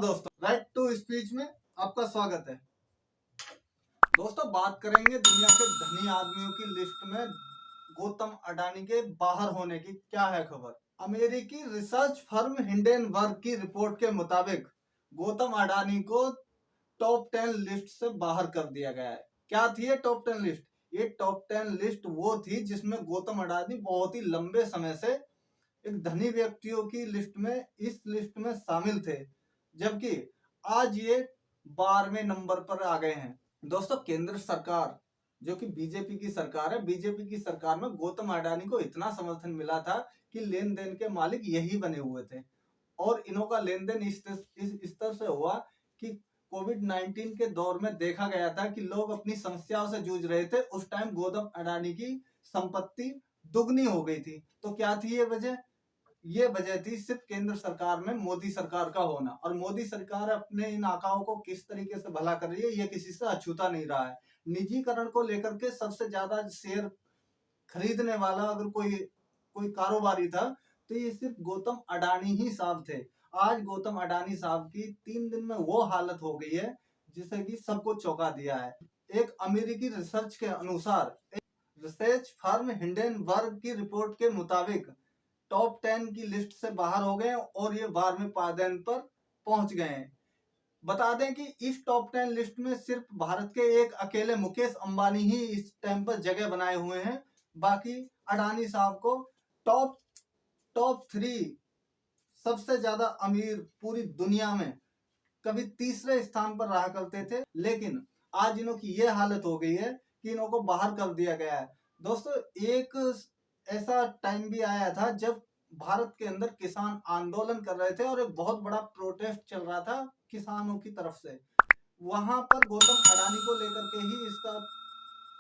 दोस्तों, right to speech में आपका स्वागत है। दोस्तों, बात करेंगे दुनिया के धनी आदमियों की लिस्ट में गौतम अडानी के बाहर होने की। क्या है खबर? अमेरिकी रिसर्च फर्म हिंडेनबर्ग की रिपोर्ट के मुताबिक गौतम अडानी को टॉप 10 लिस्ट से बाहर कर दिया गया है। क्या थी ये टॉप 10 लिस्ट? ये टॉप 10 लिस्ट वो थी जिसमें गौतम अडानी बहुत ही लंबे समय से एक धनी व्यक्तियों की लिस्ट में, इस लिस्ट में शामिल थे, जबकि आज ये 12वें नंबर पर आ गए हैं। दोस्तों, केंद्र सरकार जो कि बीजेपी की सरकार है, बीजेपी की सरकार में गौतम अडानी को इतना समर्थन मिला था कि लेन देन के मालिक यही बने हुए थे। और इन्हों का लेन देन इस स्तर से हुआ कि कोविड-19 के दौर में देखा गया था कि लोग अपनी समस्याओं से जूझ रहे थे। उस टाइम गौतम अडानी की संपत्ति दुगनी हो गई थी। तो क्या थी ये वजह? ये वजह थी सिर्फ केंद्र सरकार में मोदी सरकार का होना। और मोदी सरकार अपने इन आकाओं को किस तरीके से भला कर रही है, ये किसी से अछूता नहीं रहा है। निजीकरण को लेकर के सबसे ज्यादा शेयर खरीदने वाला अगर कोई कारोबारी था तो ये सिर्फ गौतम अडानी ही साहब थे। आज गौतम अडानी साहब की 3 दिन में वो हालत हो गई है जिसे कि सबको चौंका दिया है। एक अमेरिकी रिसर्च के अनुसार, रिसर्च फर्म हिंडेनबर्ग की रिपोर्ट के मुताबिक टॉप 10 की लिस्ट से बाहर हो गए और ये 12वें पायदान पर पहुंच गए हैं। बता दें कि इस टॉप 10 लिस्ट में सिर्फ भारत के एक अकेले मुकेश अंबानी ही इस टाइम पर जगह बनाए हुए हैं। बाकी अडानी साहब को टॉप 3 सबसे ज्यादा अमीर पूरी दुनिया में कभी तीसरे स्थान पर रहा करते थे, लेकिन आज इन्हों की ये हालत हो गई है कि इन्हों को बाहर कर दिया गया है। दोस्तों, एक ऐसा टाइम भी आया था जब भारत के अंदर किसान आंदोलन कर रहे थे और एक बहुत बड़ा प्रोटेस्ट चल रहा था किसानों की तरफ से। वहां पर गौतम अडानी को लेकर के ही इसका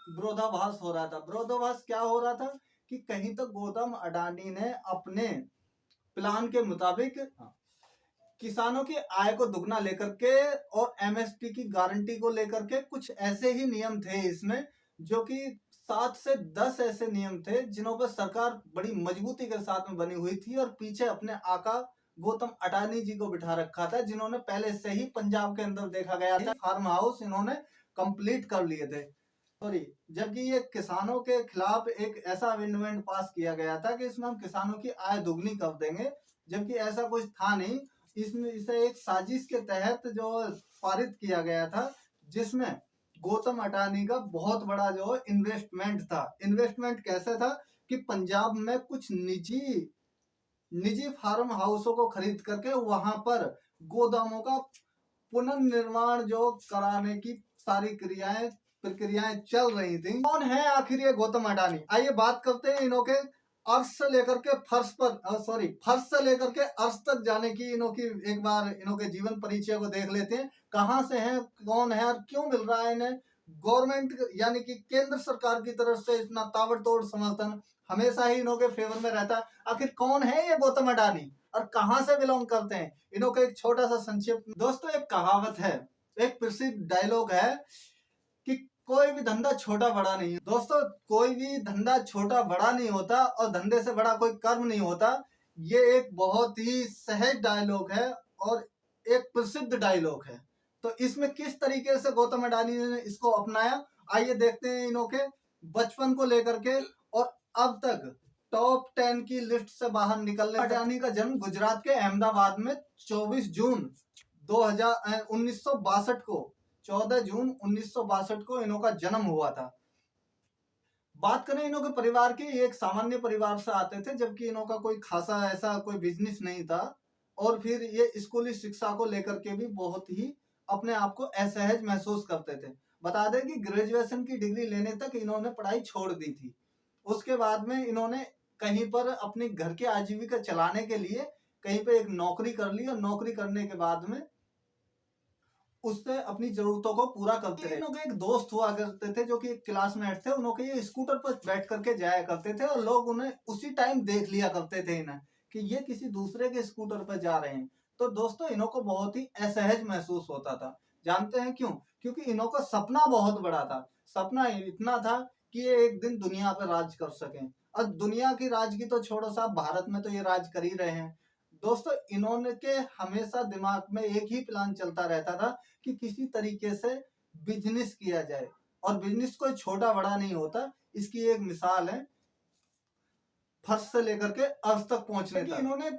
विरोधाभास हो रहा था। विरोधाभास क्या हो रहा था कि कहीं तो गौतम अडानी ने अपने प्लान के मुताबिक किसानों की आय को दुगना लेकर के और एमएसपी की गारंटी को लेकर के कुछ ऐसे ही नियम थे इसमें, जो कि 7 से 10 ऐसे नियम थे जिन्हों पर सरकार बड़ी मजबूती के साथ में बनी हुई थी और पीछे अपने आका गौतम अडानी जी को बिठा रखा था, जिन्होंने पहले से ही पंजाब के अंदर देखा गया था फार्म हाउस इन्होंने कंप्लीट कर लिए थे। सॉरी, जबकि ये किसानों के खिलाफ एक ऐसा अमेंडमेंट पास किया गया था कि इसमें हम किसानों की आय दुगनी कर देंगे, जबकि ऐसा कुछ था नहीं। इसमें इसे एक साजिश के तहत जो पारित किया गया था, जिसमें गौतम अडानी का बहुत बड़ा जो इन्वेस्टमेंट था। इन्वेस्टमेंट कैसे था कि पंजाब में कुछ निजी फार्म हाउसों को खरीद करके वहां पर गोदामों का पुनर्निर्माण जो कराने की सारी प्रक्रियाएं चल रही थी। कौन है आखिर ये गौतम अडानी? आइए बात करते हैं इन्हों के अर्श से लेकर के फर्श से लेकर के अर्श तक जाने की इन्हों की एक बार इन्हों के जीवन परिचय को देख लेते हैं। कहां से हैं, कौन है और क्यों मिल रहा है इन्हें गवर्नमेंट यानी कि केंद्र सरकार की तरफ से इतना ताबड़तोड़ समर्थन हमेशा ही इन्हों के फेवर में रहता है। आखिर कौन है ये गौतम अडानी और कहां से बिलोंग करते हैं? इन्हों का एक छोटा सा संक्षिप्त। दोस्तों, एक कहावत है, एक प्रसिद्ध डायलॉग है कि कोई भी धंधा छोटा बड़ा नहीं है। दोस्तों, कोई भी धंधा छोटा बड़ा नहीं होता और धंधे से बड़ा कोई कर्म नहीं होता। ये एक बहुत ही सहज डायलॉग है और एक प्रसिद्ध डायलॉग है। तो इसमें किस तरीके से गौतम अडानी ने इसको अपनाया, आइए देखते हैं इन्हों के बचपन को लेकर के और अब तक टॉप 10 की लिस्ट से बाहर निकलने। अडानी का जन्म गुजरात के अहमदाबाद में 24 जून 1962 को 14 जून 1962 को इन्हों का जन्म हुआ था। बात करें इन्हों के परिवार की, एक सामान्य परिवार से आते थे, जबकि इन्हों का कोई खासा ऐसा कोई बिजनेस नहीं था और फिर ये स्कूली शिक्षा को लेकर के भी बहुत ही अपने आप को असहज महसूस करते थे। बता दें कि ग्रेजुएशन की डिग्री लेने तक इन्होंने पढ़ाई छोड़ दी थी। उसके बाद में इन्होंने कहीं पर अपने घर के आजीविका चलाने के लिए कहीं पे एक नौकरी कर ली और नौकरी करने के बाद में उससे अपनी जरूरतों को पूरा करते रहे। इन्हों के एक दोस्त हुआ करते थे जो कि एक क्लासमेट थे, उन्होंने ये स्कूटर पर बैठ करके जाया करते थे और लोग उन्हें उसी टाइम देख लिया करते थे इन्हें कि ये किसी दूसरे के स्कूटर पर जा रहे हैं। तो दोस्तों, इन्हों को बहुत ही असहज महसूस होता था। जानते हैं क्यों? क्योंकि इन्हों का सपना बहुत बड़ा था। सपना इतना था कि ये एक दिन दुनिया पर राज कर सकें। और दुनिया की राज की तो छोड़ो साहब, भारत में तो ये राज कर ही रहे हैं। दोस्तों इन्होंने के हमेशा दिमाग में एक ही प्लान चलता रहता था कि किसी तरीके से बिजनेस किया जाए, और बिजनेस कोई छोटा बड़ा नहीं होता। इसकी एक मिसाल है फर्श से लेकर के अर्श तक पहुंचने तक। इन्होंने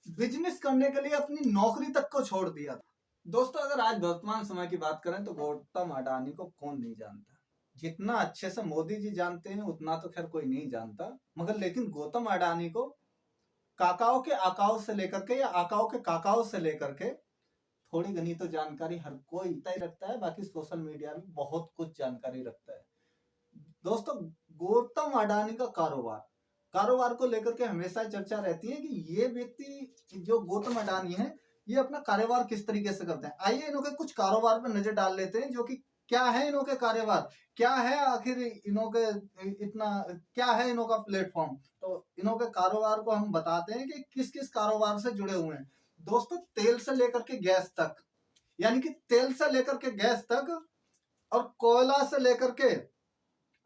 बिजनेस करने के लिए अपनी नौकरी तक को छोड़ दिया था। दोस्तों अगर आज वर्तमान समय की बात करें तो गौतम अडानी को कौन नहीं जानता। जितना अच्छे से मोदी जी जानते हैं उतना तो खैर कोई नहीं जानता, मगर लेकिन गौतम अडानी को काकाओं के आकाओं से लेकर के या आकाओं के काकाओं से लेकर के थोड़ी घनी तो जानकारी हर कोई ही रखता है। बाकी सोशल मीडिया में बहुत कुछ जानकारी रखता है। दोस्तों गौतम अडानी का कारोबार को लेकर के हमेशा चर्चा रहती है कि ये व्यक्ति जो गौतम अडानी है ये अपना कारोबार किस तरीके से करते हैं। आइए इनके कुछ कारोबार पर नजर डाल लेते हैं, जो कि क्या है इनके कारोबार, क्या है आखिर इनके इतना क्या है इनका प्लेटफॉर्म। तो इनके कारोबार को हम बताते हैं कि किस किस कारोबार से जुड़े हुए हैं। दोस्तों तेल से लेकर के गैस तक, यानी कि तेल से लेकर के गैस तक, और कोयला से लेकर के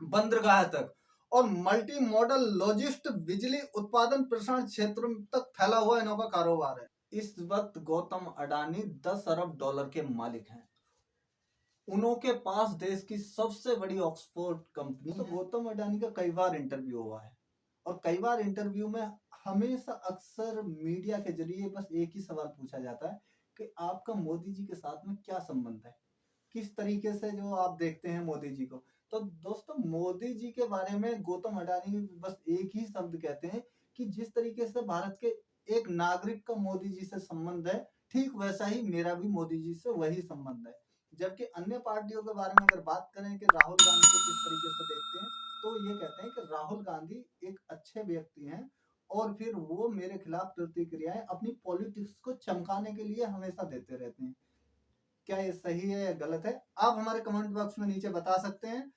बंदरगाह तक, और मल्टी मॉडल लॉजिस्ट बिजली उत्पादन प्रसारण क्षेत्र तक फैला हुआ इनका कारोबार है। इस वक्त गौतम अडानी 10 अरब डॉलर के मालिक हैं। उनके पास देश की सबसे बड़ी ऑक्सफोर्ड कंपनी। तो गौतम अडानी का कई बार इंटरव्यू हुआ है, और कई बार इंटरव्यू में हमेशा अक्सर मीडिया के जरिए बस एक ही सवाल पूछा जाता है कि आपका मोदी जी के साथ में क्या संबंध है, किस तरीके से जो आप देखते हैं मोदी जी को। तो दोस्तों मोदी जी के बारे में गौतम अडानी बस एक ही शब्द कहते हैं कि जिस तरीके से भारत के एक नागरिक का मोदी जी से संबंध है, ठीक वैसा ही मेरा भी मोदी जी से वही संबंध है। जबकि अन्य पार्टियों के बारे में अगर बात करें कि राहुल गांधी को किस तरीके से देखते हैं, तो ये कहते हैं कि राहुल गांधी एक अच्छे व्यक्ति हैं, और फिर वो मेरे खिलाफ प्रतिक्रियाएं अपनी पॉलिटिक्स को चमकाने के लिए हमेशा देते रहते हैं। क्या ये सही है या गलत है, आप हमारे कमेंट बॉक्स में नीचे बता सकते हैं।